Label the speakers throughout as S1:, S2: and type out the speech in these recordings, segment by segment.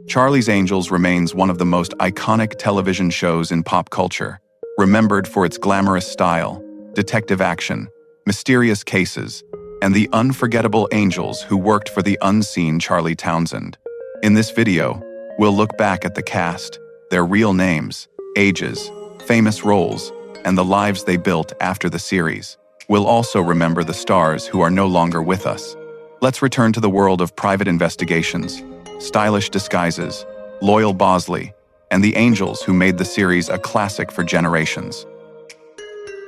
S1: Charlie's Angels remains one of the most iconic television shows in pop culture, remembered for its glamorous style, detective action, mysterious cases, and the unforgettable angels who worked for the unseen Charlie Townsend. In this video, we'll look back at the cast, their real names, ages, famous roles, and the lives they built after the series. We'll also remember the stars who are no longer with us. Let's return to the world of private investigations, stylish disguises, loyal Bosley, and the angels who made the series a classic for generations.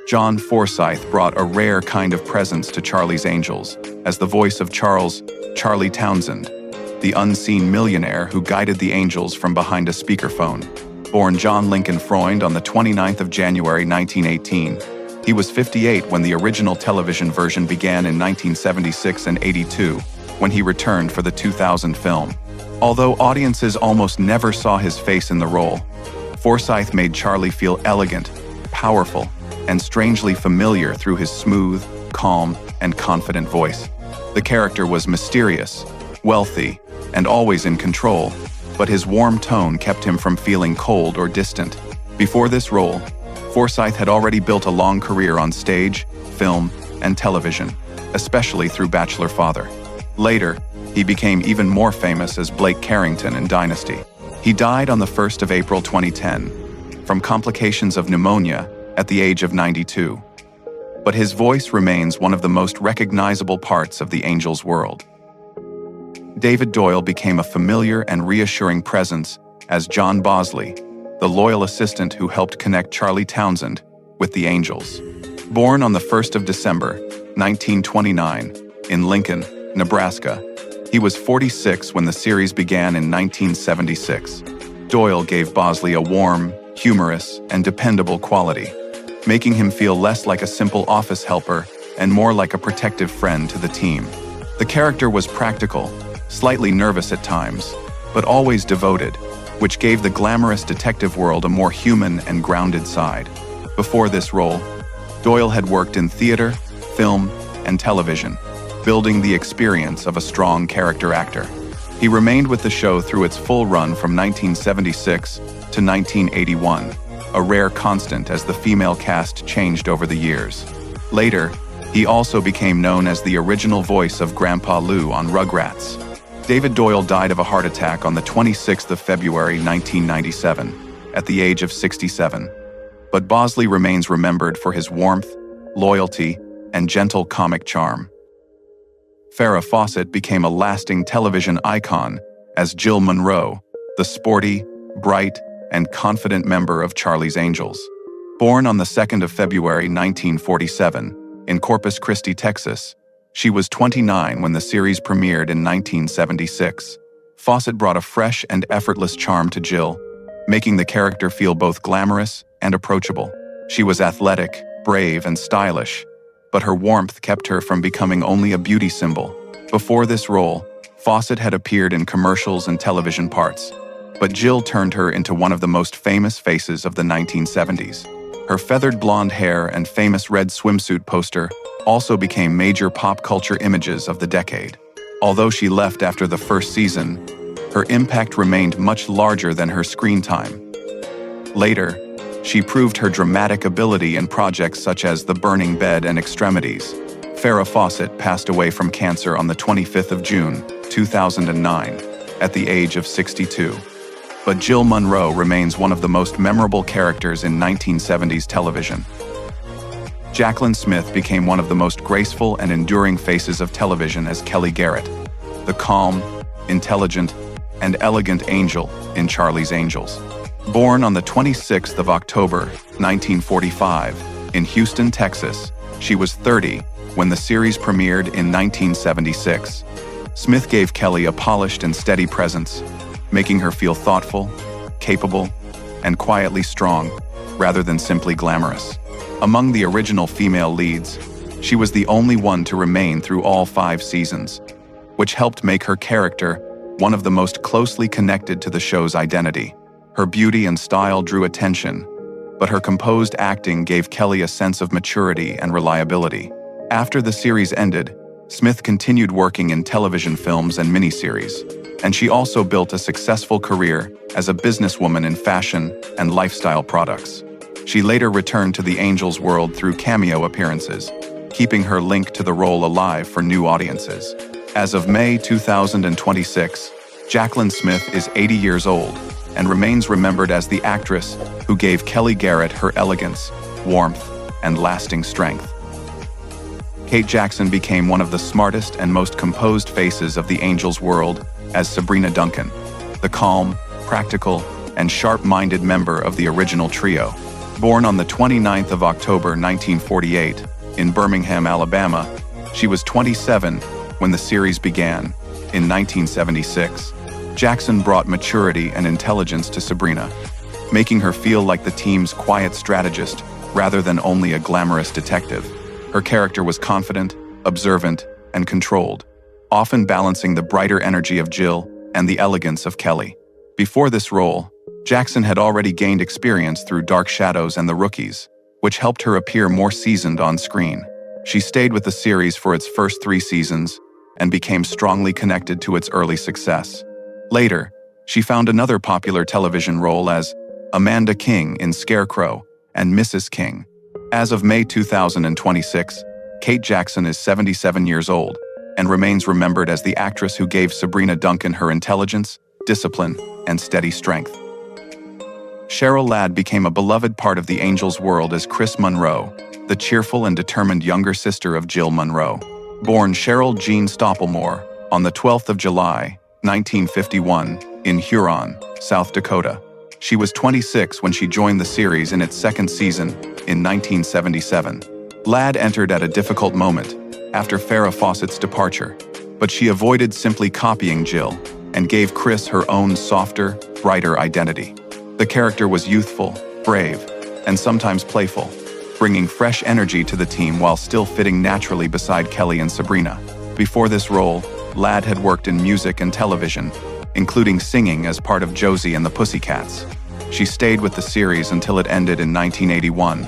S1: John Forsythe brought a rare kind of presence to Charlie's Angels as the voice of Charlie Townsend, the unseen millionaire who guided the angels from behind a speakerphone. Born John Lincoln Freund on the 29th of January 1918, he was 58 when the original television version began in 1976 and 82, when he returned for the 2000 film. Although audiences almost never saw his face in the role, Forsythe made Charlie feel elegant, powerful, and strangely familiar through his smooth, calm, and confident voice. The character was mysterious, wealthy, and always in control, but his warm tone kept him from feeling cold or distant. Before this role, Forsythe had already built a long career on stage, film, and television, especially through Bachelor Father. Later, he became even more famous as Blake Carrington in Dynasty. He died on the 1st of April 2010 from complications of pneumonia at the age of 92. But his voice remains one of the most recognizable parts of the Angels world. David Doyle became a familiar and reassuring presence as John Bosley, the loyal assistant who helped connect Charlie Townsend with the Angels. Born on the 1st of December, 1929, in Lincoln, Nebraska, he was 46 when the series began in 1976. Doyle gave Bosley a warm, humorous, and dependable quality, making him feel less like a simple office helper and more like a protective friend to the team. The character was practical, slightly nervous at times, but always devoted, which gave the glamorous detective world a more human and grounded side. Before this role, Doyle had worked in theater, film, and television, building the experience of a strong character actor. He remained with the show through its full run from 1976 to 1981, a rare constant as the female cast changed over the years. Later, he also became known as the original voice of Grandpa Lou on Rugrats. David Doyle died of a heart attack on the 26th of February 1997, at the age of 67. But Bosley remains remembered for his warmth, loyalty, and gentle comic charm. Farrah Fawcett became a lasting television icon as Jill Monroe, the sporty, bright, and confident member of Charlie's Angels. Born on the 2nd of February 1947 in Corpus Christi, Texas, she was 29 when the series premiered in 1976. Fawcett brought a fresh and effortless charm to Jill, making the character feel both glamorous and approachable. She was athletic, brave, and stylish, but her warmth kept her from becoming only a beauty symbol. Before this role, Fawcett had appeared in commercials and television parts, but Jill turned her into one of the most famous faces of the 1970s. Her feathered blonde hair and famous red swimsuit poster also became major pop culture images of the decade. Although she left after the first season, her impact remained much larger than her screen time. Later, she proved her dramatic ability in projects such as The Burning Bed and Extremities. Farrah Fawcett passed away from cancer on the 25th of June, 2009, at the age of 62. But Jill Monroe remains one of the most memorable characters in 1970s television. Jaclyn Smith became one of the most graceful and enduring faces of television as Kelly Garrett, the calm, intelligent, and elegant angel in Charlie's Angels. Born on the 26th of October, 1945, in Houston, Texas, she was 30 when the series premiered in 1976. Smith gave Kelly a polished and steady presence, making her feel thoughtful, capable, and quietly strong, rather than simply glamorous. Among the original female leads, she was the only one to remain through all 5 seasons, which helped make her character one of the most closely connected to the show's identity. Her beauty and style drew attention, but her composed acting gave Kelly a sense of maturity and reliability. After the series ended, Smith continued working in television films and miniseries, and she also built a successful career as a businesswoman in fashion and lifestyle products. She later returned to the Angels world through cameo appearances, keeping her link to the role alive for new audiences. As of May 2026, Jaclyn Smith is 80 years old and remains remembered as the actress who gave Kelly Garrett her elegance, warmth, and lasting strength. Kate Jackson became one of the smartest and most composed faces of the Angels world as Sabrina Duncan, the calm, practical, and sharp-minded member of the original trio. Born on the 29th of October 1948 in Birmingham, Alabama, she was 27 when the series began. In 1976, Jackson brought maturity and intelligence to Sabrina, making her feel like the team's quiet strategist rather than only a glamorous detective. Her character was confident, observant, and controlled, often balancing the brighter energy of Jill and the elegance of Kelly. Before this role, Jackson had already gained experience through Dark Shadows and The Rookies, which helped her appear more seasoned on screen. She stayed with the series for its first 3 seasons and became strongly connected to its early success. Later, she found another popular television role as Amanda King in Scarecrow and Mrs. King. As of May 2026, Kate Jackson is 77 years old and remains remembered as the actress who gave Sabrina Duncan her intelligence, discipline, and steady strength. Cheryl Ladd became a beloved part of the Angels world as Chris Monroe, the cheerful and determined younger sister of Jill Monroe. Born Cheryl Jean Stoppelmoor on the 12th of July, 1951, in Huron, South Dakota. She was 26 when she joined the series in its second season in 1977. Ladd entered at a difficult moment after Farrah Fawcett's departure, but she avoided simply copying Jill and gave Chris her own softer, brighter identity. The character was youthful, brave, and sometimes playful, bringing fresh energy to the team while still fitting naturally beside Kelly and Sabrina. Before this role, Ladd had worked in music and television, including singing as part of Josie and the Pussycats. She stayed with the series until it ended in 1981,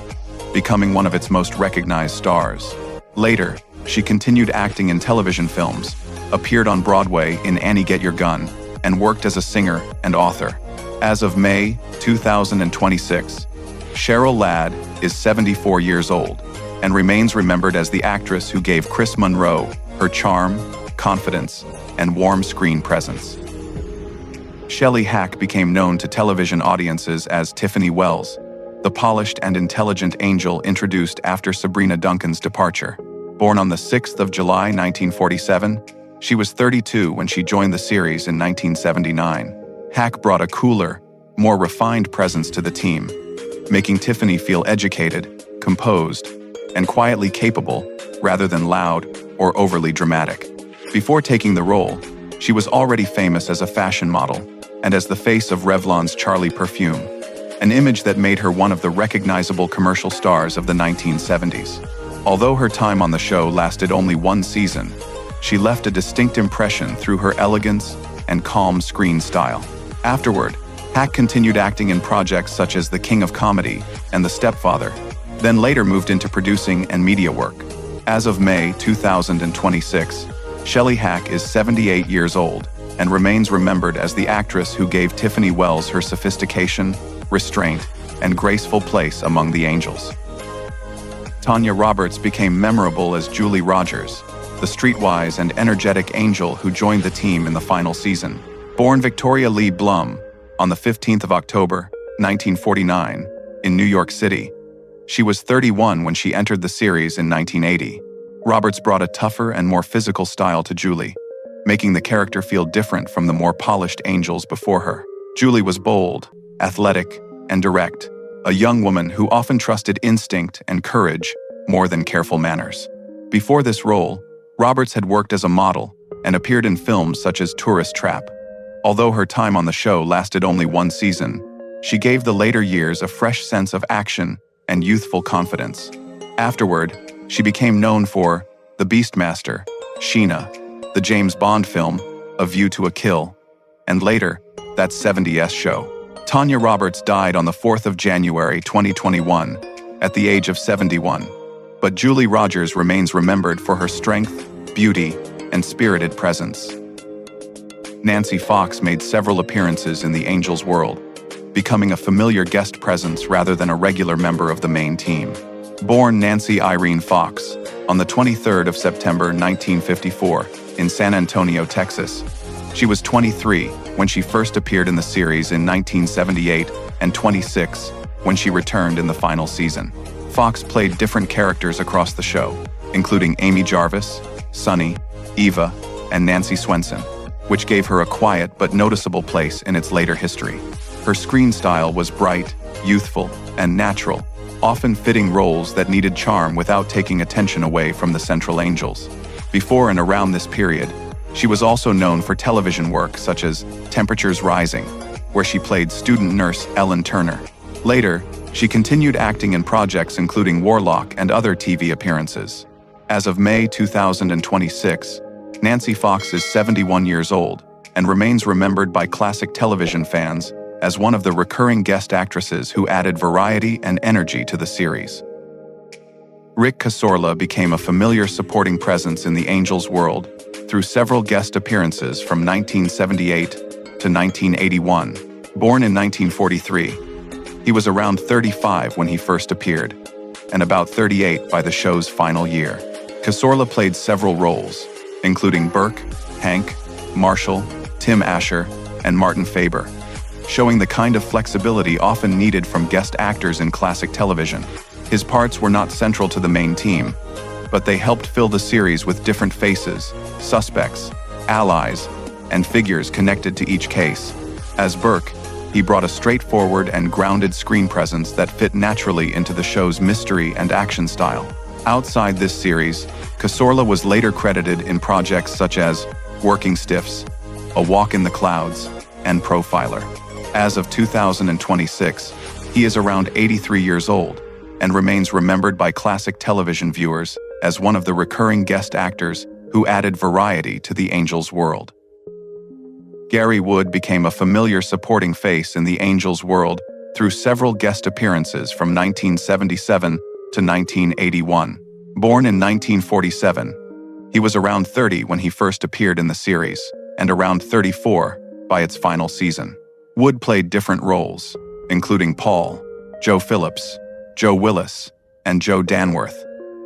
S1: becoming one of its most recognized stars. Later, she continued acting in television films, appeared on Broadway in Annie Get Your Gun, and worked as a singer and author. As of May 2026, Cheryl Ladd is 74 years old and remains remembered as the actress who gave Chris Monroe her charm, confidence, and warm screen presence. Shelley Hack became known to television audiences as Tiffany Wells, the polished and intelligent angel introduced after Sabrina Duncan's departure. Born on the 6th of July 1947, she was 32 when she joined the series in 1979. Hack brought a cooler, more refined presence to the team, making Tiffany feel educated, composed, and quietly capable rather than loud or overly dramatic. Before taking the role, she was already famous as a fashion model and as the face of Revlon's Charlie perfume, an image that made her one of the recognizable commercial stars of the 1970s. Although her time on the show lasted only 1 season, she left a distinct impression through her elegance and calm screen style. Afterward, Hack continued acting in projects such as The King of Comedy and The Stepfather, then later moved into producing and media work. As of May 2026, Shelley Hack is 78 years old and remains remembered as the actress who gave Tiffany Wells her sophistication, restraint, and graceful place among the Angels. Tanya Roberts became memorable as Julie Rogers, the streetwise and energetic angel who joined the team in the final season. Born Victoria Lee Blum on the 15th of October, 1949, in New York City, she was 31 when she entered the series in 1980. Roberts brought a tougher and more physical style to Julie, making the character feel different from the more polished angels before her. Julie was bold, athletic, and direct, a young woman who often trusted instinct and courage more than careful manners. Before this role, Roberts had worked as a model and appeared in films such as Tourist Trap. Although her time on the show lasted only 1 season, she gave the later years a fresh sense of action and youthful confidence. Afterward, she became known for The Beastmaster, Sheena, the James Bond film, A View to a Kill, and later, That 70s Show. Tanya Roberts died on the 4th of January 2021 at the age of 71, but Julie Rogers remains remembered for her strength, beauty, and spirited presence. Nancy Fox made several appearances in the Angels' world, becoming a familiar guest presence rather than a regular member of the main team. Born Nancy Irene Fox on the 23rd of September 1954 in San Antonio, Texas. She was 23 when she first appeared in the series in 1978 and 26 when she returned in the final season. Fox played different characters across the show, including Amy Jarvis, Sunny, Eva, and Nancy Swenson, which gave her a quiet but noticeable place in its later history. Her screen style was bright, youthful, and natural, often fitting roles that needed charm without taking attention away from the central Angels. Before and around this period, she was also known for television work such as Temperatures Rising, where she played student nurse Ellen Turner. Later, she continued acting in projects including Warlock and other TV appearances. As of May 2026, Nancy Fox is 71 years old and remains remembered by classic television fans as one of the recurring guest actresses who added variety and energy to the series. Rick Casorla became a familiar supporting presence in the Angels' world through several guest appearances from 1978 to 1981. Born in 1943, he was around 35 when he first appeared, and about 38 by the show's final year. Casorla played several roles, including Burke, Hank, Marshall, Tim Asher, and Martin Faber, showing the kind of flexibility often needed from guest actors in classic television. His parts were not central to the main team, but they helped fill the series with different faces, suspects, allies, and figures connected to each case. As Burke, he brought a straightforward and grounded screen presence that fit naturally into the show's mystery and action style. Outside this series, Casorla was later credited in projects such as Working Stiffs, A Walk in the Clouds, and Profiler. As of 2026, he is around 83 years old and remains remembered by classic television viewers as one of the recurring guest actors who added variety to the Angels' world. Gary Wood became a familiar supporting face in the Angels' world through several guest appearances from 1977 to 1981. Born in 1947, he was around 30 when he first appeared in the series, and around 34 by its final season. Wood played different roles, including Paul, Joe Phillips, Joe Willis, and Joe Danworth,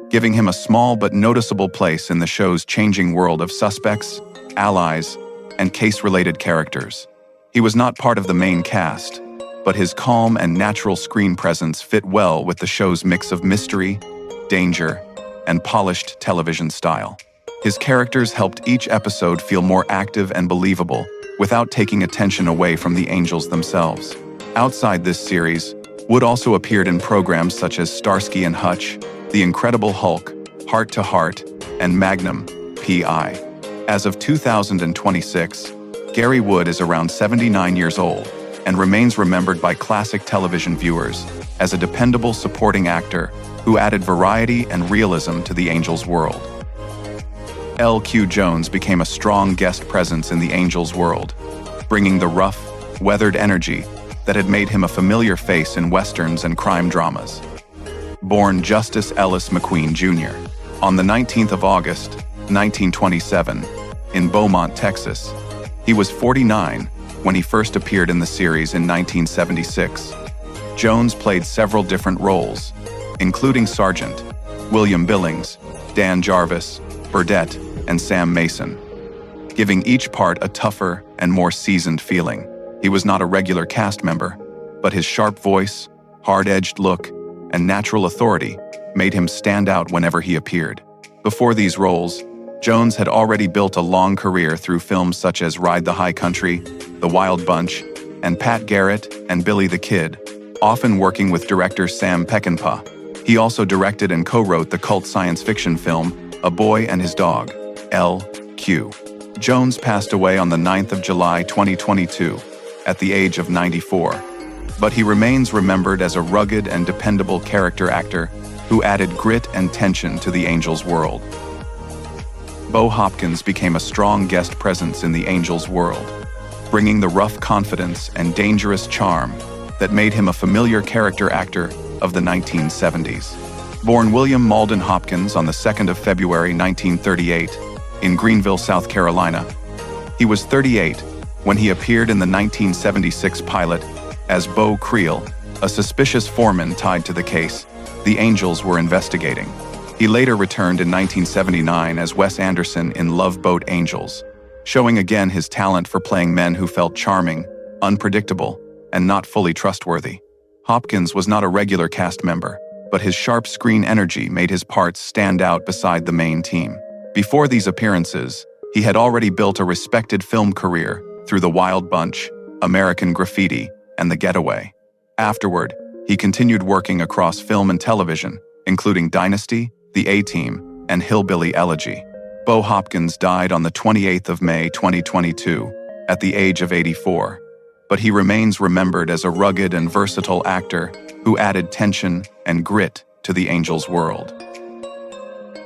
S1: giving him a small but noticeable place in the show's changing world of suspects, allies, and case-related characters. He was not part of the main cast, but his calm and natural screen presence fit well with the show's mix of mystery, danger, and polished television style. His characters helped each episode feel more active and believable without taking attention away from the Angels themselves. Outside this series, Wood also appeared in programs such as Starsky and Hutch, The Incredible Hulk, Heart to Heart, and Magnum, P.I. As of 2026, Gary Wood is around 79 years old and remains remembered by classic television viewers as a dependable supporting actor who added variety and realism to the Angels' world. L.Q. Jones became a strong guest presence in the Angels' world, bringing the rough, weathered energy that had made him a familiar face in westerns and crime dramas. Born Justice Ellis McQueen Jr. on the 19th of August, 1927, in Beaumont, Texas, he was 49 when he first appeared in the series in 1976. Jones played several different roles, including Sergeant, William Billings, Dan Jarvis, Burdette, and Sam Mason, giving each part a tougher and more seasoned feeling. He was not a regular cast member, but his sharp voice, hard-edged look, and natural authority made him stand out whenever he appeared. Before these roles, Jones had already built a long career through films such as Ride the High Country, The Wild Bunch, and Pat Garrett and Billy the Kid, often working with director Sam Peckinpah. He also directed and co-wrote the cult science fiction film A Boy and His Dog, L.Q. Jones passed away on the 9th of July 2022 at the age of 94, but he remains remembered as a rugged and dependable character actor who added grit and tension to the Angels' world. Bo Hopkins became a strong guest presence in the Angels' world, bringing the rough confidence and dangerous charm that made him a familiar character actor of the 1970s. Born William Malden Hopkins on the 2nd of February 1938 in Greenville, South Carolina, he He was 38 when he appeared in the 1976 pilot as Beau Creel, a suspicious foreman tied to the case the Angels were investigating. He later returned in 1979 as Wes Anderson in Love Boat Angels, showing again his talent for playing men who felt charming, unpredictable, and not fully trustworthy. Hopkins was not a regular cast member, but his sharp screen energy made his parts stand out beside the main team. Before these appearances, he had already built a respected film career through The Wild Bunch, American Graffiti, and The Getaway. Afterward, he continued working across film and television, including Dynasty, The A-Team, and Hillbilly Elegy. Beau Hopkins died on the 28th of May 2022 at the age of 84, but he remains remembered as a rugged and versatile actor who added tension and grit to the Angels world.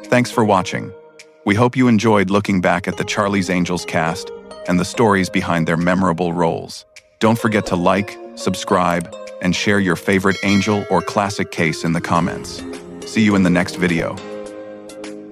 S1: Thanks for watching. We hope you enjoyed looking back at the Charlie's Angels cast and the stories behind their memorable roles. Don't forget to like, subscribe, and share your favorite Angel or classic case in the comments. See you in the next video.